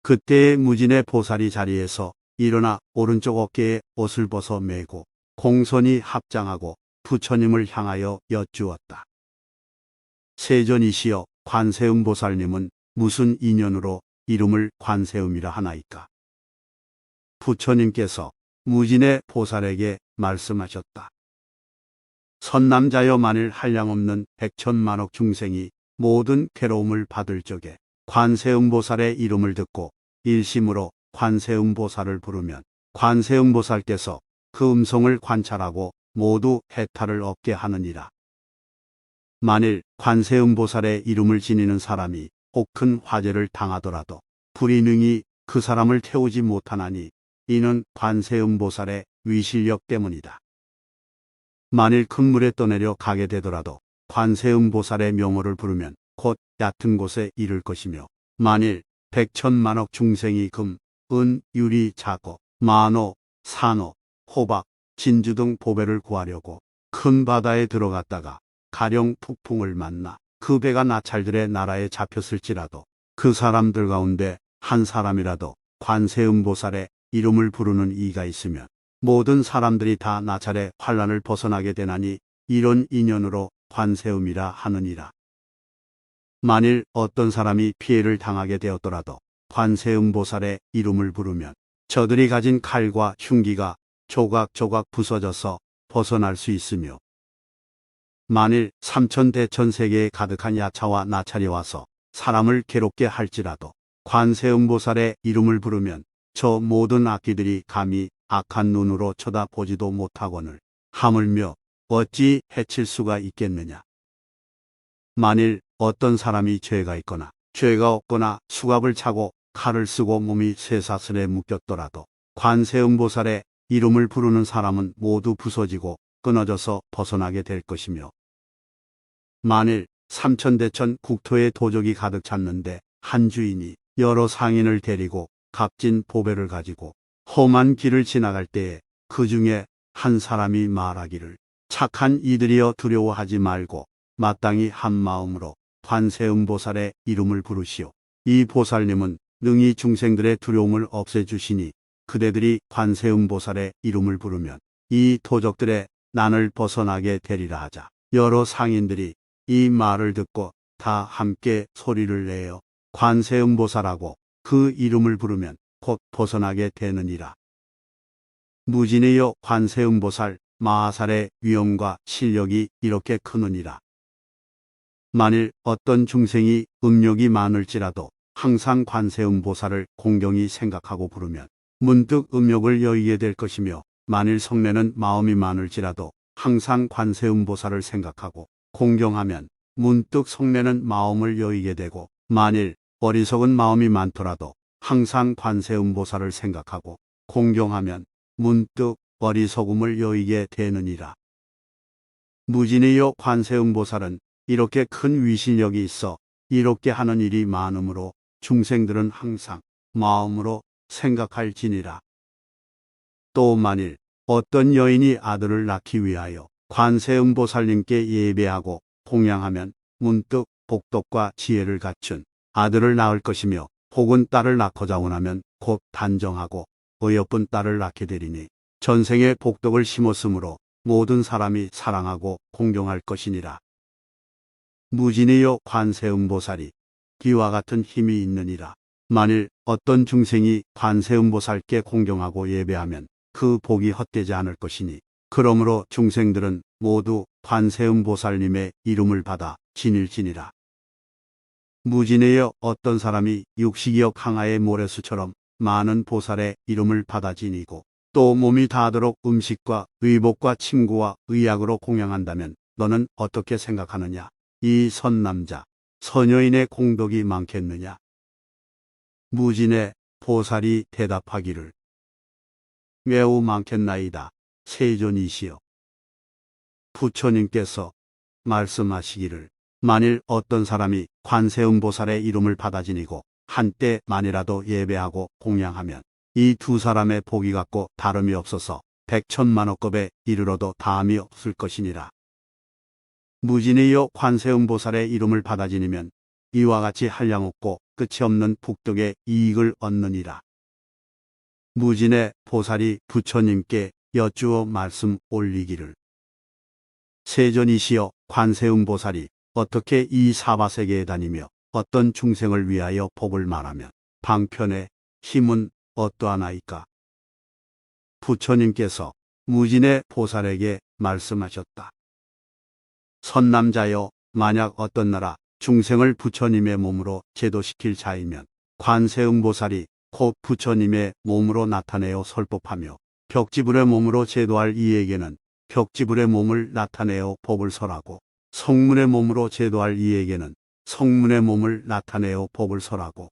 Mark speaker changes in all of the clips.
Speaker 1: 그때의 무진의 보살이 자리에서 일어나 오른쪽 어깨에 옷을 벗어 메고 공손히 합장하고 부처님을 향하여 여쭈었다. 세존이시여, 관세음보살님은 무슨 인연으로 이름을 관세음이라 하나이까? 부처님께서 무진의 보살에게 말씀하셨다. 선남자여, 만일 한량없는 백천만억 중생이 모든 괴로움을 받을 적에 관세음보살의 이름을 듣고 일심으로 관세음보살을 부르면 관세음보살께서 그 음성을 관찰하고 모두 해탈을 얻게 하느니라. 만일 관세음보살의 이름을 지니는 사람이 혹 큰 화재를 당하더라도 불이 능히 그 사람을 태우지 못하나니 이는 관세음보살의 위실력 때문이다. 만일 큰 물에 떠내려 가게 되더라도 관세음보살의 명호를 부르면 곧 얕은 곳에 이를 것이며, 만일 백천만억 중생이 금, 은, 유리, 자고, 만호, 산호, 호박, 진주 등 보배를 구하려고 큰 바다에 들어갔다가 가령 폭풍을 만나 그 배가 나찰들의 나라에 잡혔을지라도 그 사람들 가운데 한 사람이라도 관세음보살의 이름을 부르는 이가 있으면 모든 사람들이 다 나찰의 환란을 벗어나게 되나니 이런 인연으로 관세음이라 하느니라. 만일 어떤 사람이 피해를 당하게 되었더라도 관세음보살의 이름을 부르면 저들이 가진 칼과 흉기가 조각조각 부서져서 벗어날 수 있으며, 만일 삼천대천세계에 가득한 야차와 나찰이 와서 사람을 괴롭게 할지라도 관세음보살의 이름을 부르면 저 모든 악귀들이 감히 악한 눈으로 쳐다보지도 못하거늘 하물며 어찌 해칠 수가 있겠느냐. 만일 어떤 사람이 죄가 있거나 죄가 없거나 수갑을 차고 칼을 쓰고 몸이 쇠사슬에 묶였더라도 관세음보살의 이름을 부르는 사람은 모두 부서지고 끊어져서 벗어나게 될 것이며, 만일 삼천대천 국토에 도적이 가득 찼는데 한 주인이 여러 상인을 데리고 값진 보배를 가지고 험한 길을 지나갈 때에 그 중에 한 사람이 말하기를, 착한 이들이여 두려워하지 말고 마땅히 한 마음으로 관세음보살의 이름을 부르시오. 이 보살님은 능히 중생들의 두려움을 없애주시니 그대들이 관세음보살의 이름을 부르면 이 도적들의 난을 벗어나게 되리라 하자 여러 상인들이 이 말을 듣고 다 함께 소리를 내어 관세음보살하고 그 이름을 부르면 곧 벗어나게 되느니라. 무진의여, 관세음보살 마하살의 위엄과 실력이 이렇게 크느니라. 만일 어떤 중생이 음력이 많을지라도 항상 관세음보살을 공경히 생각하고 부르면 문득 음력을 여의게 될 것이며, 만일 성내는 마음이 많을지라도 항상 관세음보살을 생각하고 공경하면 문득 성내는 마음을 여의게 되고, 만일 어리석은 마음이 많더라도 항상 관세음보살을 생각하고 공경하면 문득 어리석음을 여의게 되느니라. 무진의여, 관세음보살은 이렇게 큰 위신력이 있어 이롭게 하는 일이 많으므로 중생들은 항상 마음으로 생각할지니라. 또 만일 어떤 여인이 아들을 낳기 위하여 관세음보살님께 예배하고 공양하면 문득 복덕과 지혜를 갖춘 아들을 낳을 것이며, 혹은 딸을 낳고자 원하면 곧 단정하고 어여쁜 딸을 낳게 되리니 전생에 복덕을 심었으므로 모든 사람이 사랑하고 공경할 것이니라. 무진의여, 관세음보살이 비와 같은 힘이 있느니라. 만일 어떤 중생이 관세음보살께 공경하고 예배하면 그 복이 헛되지 않을 것이니, 그러므로 중생들은 모두 관세음보살님의 이름을 받아 지닐지니라. 무진의여, 어떤 사람이 육식이여 강하의 모래수처럼 많은 보살의 이름을 받아 지니고 또 몸이 닿도록 음식과 의복과 침구와 의약으로 공양한다면 너는 어떻게 생각하느냐? 이 선남자, 선여인의 공덕이 많겠느냐? 무진의 보살이 대답하기를, 매우 많겠나이다. 세존이시여. 부처님께서 말씀하시기를, 만일 어떤 사람이 관세음보살의 이름을 받아 지니고 한때 만이라도 예배하고 공양하면 이 두 사람의 복이 같고 다름이 없어서 백천만억급에 이르러도 다함이 없을 것이니라. 무진의여, 관세음보살의 이름을 받아 지니면 이와 같이 한량없고 끝이 없는 북덕의 이익을 얻느니라. 무진의 보살이 부처님께 여쭈어 말씀 올리기를. 세존이시여 관세음보살이 어떻게 이 사바세계에 다니며 어떤 중생을 위하여 법을 말하면 방편의 힘은 어떠하나이까? 부처님께서 무진의 보살에게 말씀하셨다. 선남자여, 만약 어떤 나라 중생을 부처님의 몸으로 제도시킬 자이면 관세음보살이 곧 부처님의 몸으로 나타내어 설법하며 벽지불의 몸으로 제도할 이에게는 벽지불의 몸을 나타내어 법을 설하고 성문의 몸으로 제도할 이에게는 성문의 몸을 나타내어 법을 설하고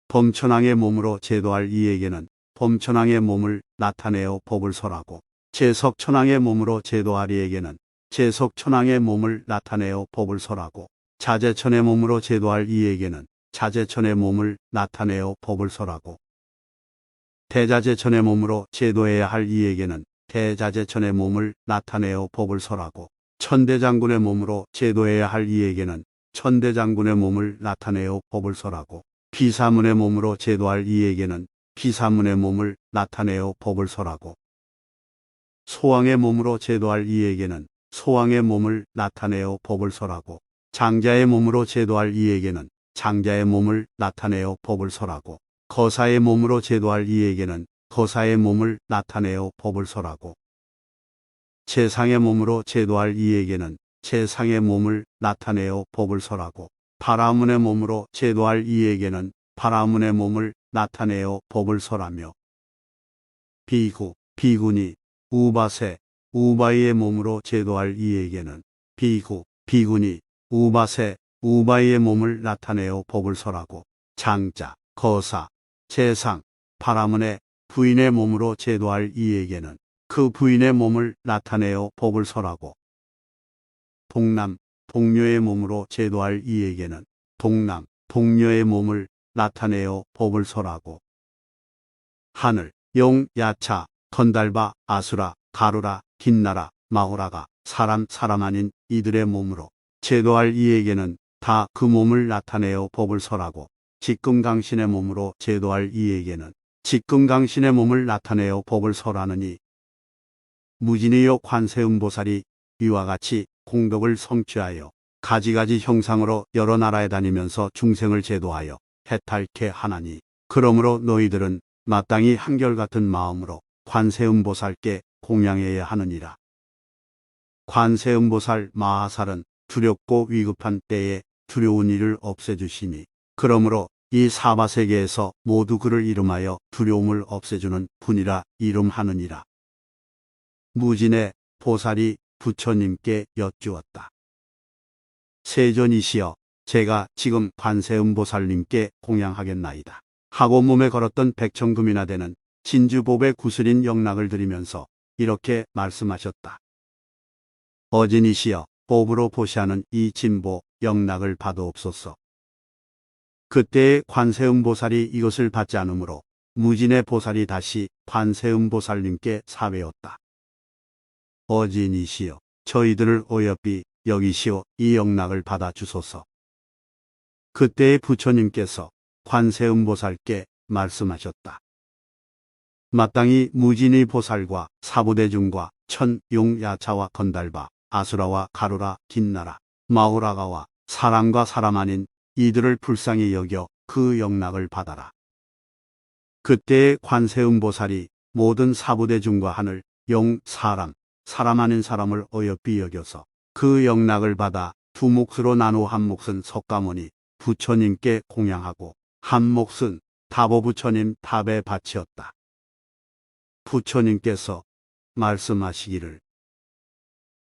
Speaker 1: 범천왕의 몸으로 제도할 이에게는 범천왕의 몸을 나타내어 법을 설하고 제석천왕의 몸으로 제도할 이에게는 제석천왕의 몸을 나타내어 법을 설하고 자제천의 몸으로 제도할 이에게는 자제천의 몸을 나타내어 법을 설하고 대자제천의 몸으로 제도해야 할 이에게는 대자제천의 몸을 나타내어 법을 설하고 천대장군의 몸으로 제도해야 할 이에게는 천대장군의 몸을 나타내어 법을 설하고 비사문의 몸으로 제도할 이에게는 비사문의 몸을 나타내어 법을 설하고 소왕의 몸으로 제도할 이에게는 소왕의 몸을 나타내어 법을 설하고 장자의 몸으로 제도할 이에게는 장자의 몸을 나타내어 법을 설하고 거사의 몸으로 제도할 이에게는 거사의 몸을 나타내어 법을 설하고 재상의 몸으로 제도할 이에게는 재상의 몸을 나타내어 법을 설하고 바라문의 몸으로 제도할 이에게는 바라문의 몸을 나타내어 법을 설하며 비구, 비구니, 우바세, 우바이의 몸으로 제도할 이에게는 비구, 비구니, 우바세, 우바이의 몸을 나타내어 법을 설하고 장자, 거사, 재상, 바라문의 부인의 몸으로 제도할 이에게는 그 부인의 몸을 나타내어 법을 설하고 동남, 동녀의 몸으로 제도할 이에게는 동남, 동녀의 몸을 나타내어 법을 설하고 하늘, 용, 야차, 건달바, 아수라, 가루라, 긴나라, 마호라가 사람 아닌 이들의 몸으로 제도할 이에게는 다 그 몸을 나타내어 법을 설하고 직금강신의 몸으로 제도할 이에게는 직금강신의 몸을 나타내어 법을 설하느니 무진의요 관세음보살이 이와 같이 공덕을 성취하여 가지가지 형상으로 여러 나라에 다니면서 중생을 제도하여 해탈케 하나니 그러므로 너희들은 마땅히 한결같은 마음으로 관세음보살께 공양해야 하느니라. 관세음보살 마하살은 두렵고 위급한 때에 두려운 일을 없애주시니 그러므로 이 사바세계에서 모두 그를 이름하여 두려움을 없애주는 분이라 이름하느니라. 무진의 보살이 부처님께 여쭈었다. 세존이시여, 제가 지금 관세음보살님께 공양하겠나이다. 하고 몸에 걸었던 백천금이나 되는 진주법의 구슬인 영락을 드리면서 이렇게 말씀하셨다. 어진이시여, 법으로 보시하는 이 진보 영락을 받아옵소서. 그때의 관세음보살이 이것을 받지 않으므로 무진의 보살이 다시 관세음보살님께 사외었다. 어진이시여, 저희들을 어여삐 여기시오 이 영락을 받아 주소서. 그때의 부처님께서 관세음보살께 말씀하셨다. 마땅히 무진의 보살과 사부대중과 천용야차와 건달바, 아수라와 가루라, 긴나라, 마우라가와 사람과 사람 아닌 이들을 불쌍히 여겨 그 영락을 받아라. 그때의 관세음보살이 모든 사부대중과 하늘, 용, 사람 아닌 사람을 어여삐 여겨서 그 영락을 받아 두 몫으로 나누어 한 몫은 석가모니 부처님께 공양하고 한 몫은 다보부처님 탑에 바치었다. 부처님께서 말씀하시기를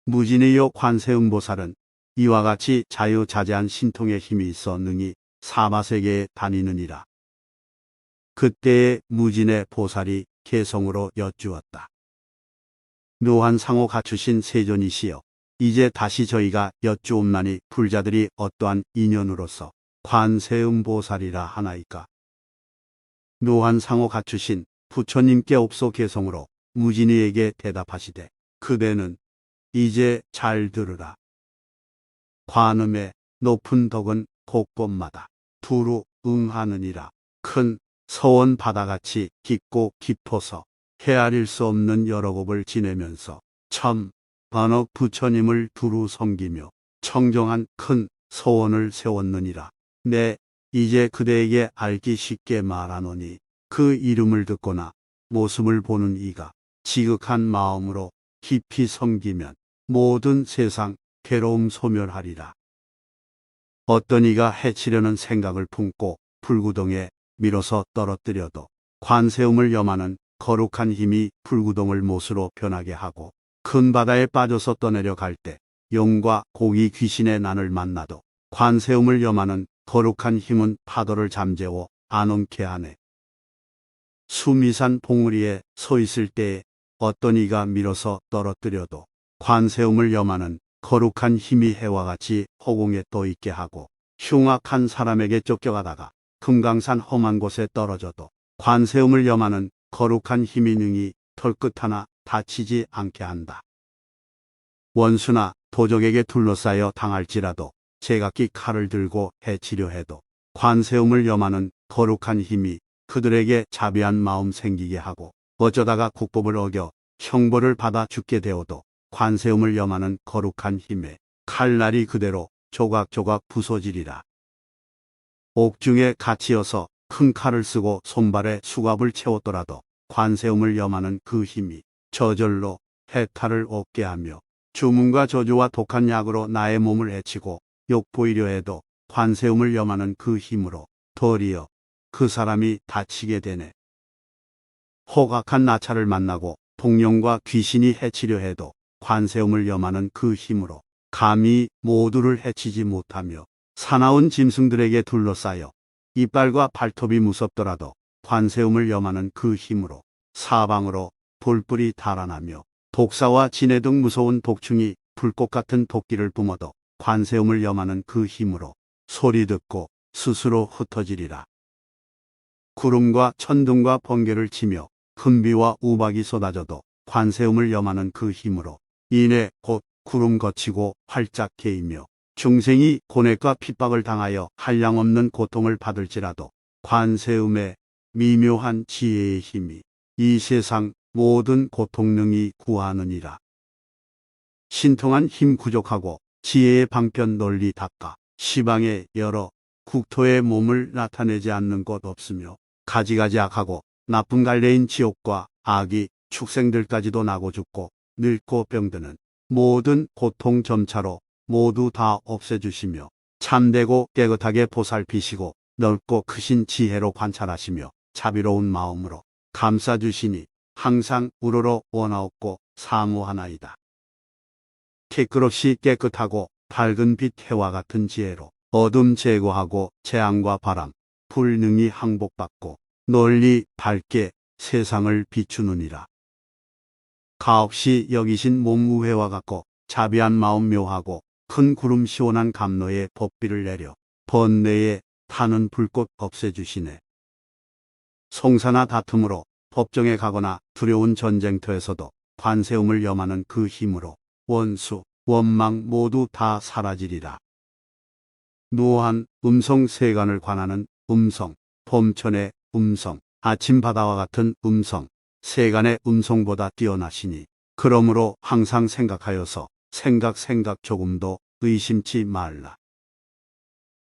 Speaker 1: 무진의요 관세음보살은 이와 같이 자유자재한 신통의 힘이 있어 능히 사바세계에 다니느니라. 그때의 무진의 보살이 개성으로 여쭈었다. 묘한 상호 갖추신 세존이시여, 이제 다시 저희가 여쭈옵나니 불자들이 어떠한 인연으로서 관세음보살이라 하나이까. 묘한 상호 갖추신 부처님께 옵소 개성으로 무진이에게 대답하시되 그대는 이제 잘 들으라. 관음의 높은 덕은 곳곳마다 두루 응하느니라. 큰 서원 바다같이 깊고 깊어서 헤아릴 수 없는 여러 곱을 지내면서 참 반억 부처님을 두루 섬기며 청정한 큰 서원을 세웠느니라. 내 이제 그대에게 알기 쉽게 말하노니 그 이름을 듣거나 모습을 보는 이가 지극한 마음으로 깊이 섬기면 모든 세상 괴로움 소멸하리라. 어떤 이가 해치려는 생각을 품고 불구덩이에 밀어서 떨어뜨려도 관세음을 염하는 거룩한 힘이 불구덩을 못으로 변하게 하고 큰 바다에 빠져서 떠내려 갈 때 용과 고기 귀신의 난을 만나도 관세음을 염하는 거룩한 힘은 파도를 잠재워 안온케 하네. 수미산 봉우리에 서 있을 때에 어떤 이가 밀어서 떨어뜨려도 관세음을 염하는 거룩한 힘이 해와 같이 허공에 떠 있게 하고 흉악한 사람에게 쫓겨가다가 금강산 험한 곳에 떨어져도 관세음을 염하는 거룩한 힘이 능히 털끝 하나 다치지 않게 한다. 원수나 도적에게 둘러싸여 당할지라도 제각기 칼을 들고 해치려 해도 관세음을 염하는 거룩한 힘이 그들에게 자비한 마음 생기게 하고 어쩌다가 국법을 어겨 형벌을 받아 죽게 되어도 관세음을 염하는 거룩한 힘에 칼날이 그대로 조각조각 부서지리라. 옥중에 갇히어서 큰 칼을 쓰고 손발에 수갑을 채웠더라도 관세음을 염하는 그 힘이 저절로 해탈을 얻게 하며 주문과 저주와 독한 약으로 나의 몸을 해치고 욕보이려 해도 관세음을 염하는 그 힘으로 도리어 그 사람이 다치게 되네. 혹악한 나찰을 만나고 동령과 귀신이 해치려 해도 관세음을 염하는 그 힘으로 감히 모두를 해치지 못하며 사나운 짐승들에게 둘러싸여 이빨과 발톱이 무섭더라도 관세음을 염하는 그 힘으로 사방으로 돌불이 달아나며 독사와 진해 등 무서운 독충이 불꽃 같은 도끼를 뿜어도 관세음을 염하는 그 힘으로 소리 듣고 스스로 흩어지리라. 구름과 천둥과 번개를 치며 금비와 우박이 쏟아져도 관세음을 염하는 그 힘으로 이내 곧 구름 거치고 활짝 개이며 중생이 고뇌과 핍박을 당하여 한량없는 고통을 받을지라도 관세음의 미묘한 지혜의 힘이 이 세상 모든 고통 능히 구하느니라. 신통한 힘 구족하고 지혜의 방편 널리 닦아 시방의 여러 국토의 몸을 나타내지 않는 곳 없으며 가지가지 악하고 나쁜 갈래인 지옥과 악이 축생들까지도 나고 죽고 늙고 병드는 모든 고통 점차로 모두 다 없애주시며 참되고 깨끗하게 보살피시고 넓고 크신 지혜로 관찰하시며 자비로운 마음으로 감싸주시니 항상 우러러 원하옵고 사무하나이다. 티끌없이 깨끗하고 밝은 빛 해와 같은 지혜로 어둠 제거하고 재앙과 바람, 불 능히 항복받고 널리 밝게 세상을 비추느니라. 가없이 여기신 몸 우회와 같고 자비한 마음 묘하고 큰 구름 시원한 감로에 법비를 내려 번뇌에 타는 불꽃 없애주시네. 송사나 다툼으로 법정에 가거나 두려운 전쟁터에서도 관세음을 염하는 그 힘으로 원수, 원망 모두 다 사라지리라. 무한 음성 세간을 관하는 음성, 봄천의 음성, 아침 바다와 같은 음성, 세간의 음성보다 뛰어나시니 그러므로 항상 생각하여서 생각 조금도 의심치 말라.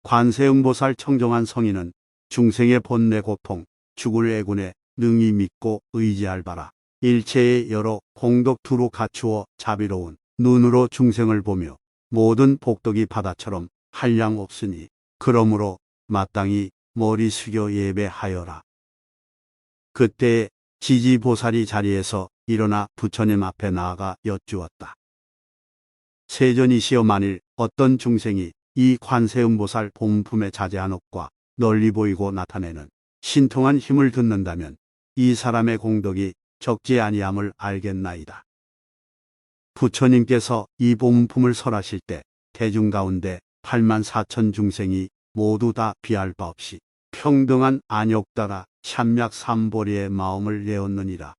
Speaker 1: 관세음보살 청정한 성인은 중생의 번뇌 고통, 죽을 애군에 능히 믿고 의지할 바라. 일체의 여러 공덕 두루 갖추어 자비로운 눈으로 중생을 보며 모든 복덕이 바다처럼 한량 없으니 그러므로 마땅히 머리 숙여 예배하여라. 그때에 지지보살이 자리에서 일어나 부처님 앞에 나아가 여쭈었다. 세존이시여, 만일 어떤 중생이 이 관세음보살 본품의 자제한 업과 널리 보이고 나타내는 신통한 힘을 듣는다면 이 사람의 공덕이 적지 아니함을 알겠나이다. 부처님께서 이 본품을 설하실 때 대중 가운데 8만 4천 중생이 모두 다 비할 바 없이 평등한 안욕 따라 참약 삼보리의 마음을 내었느니라.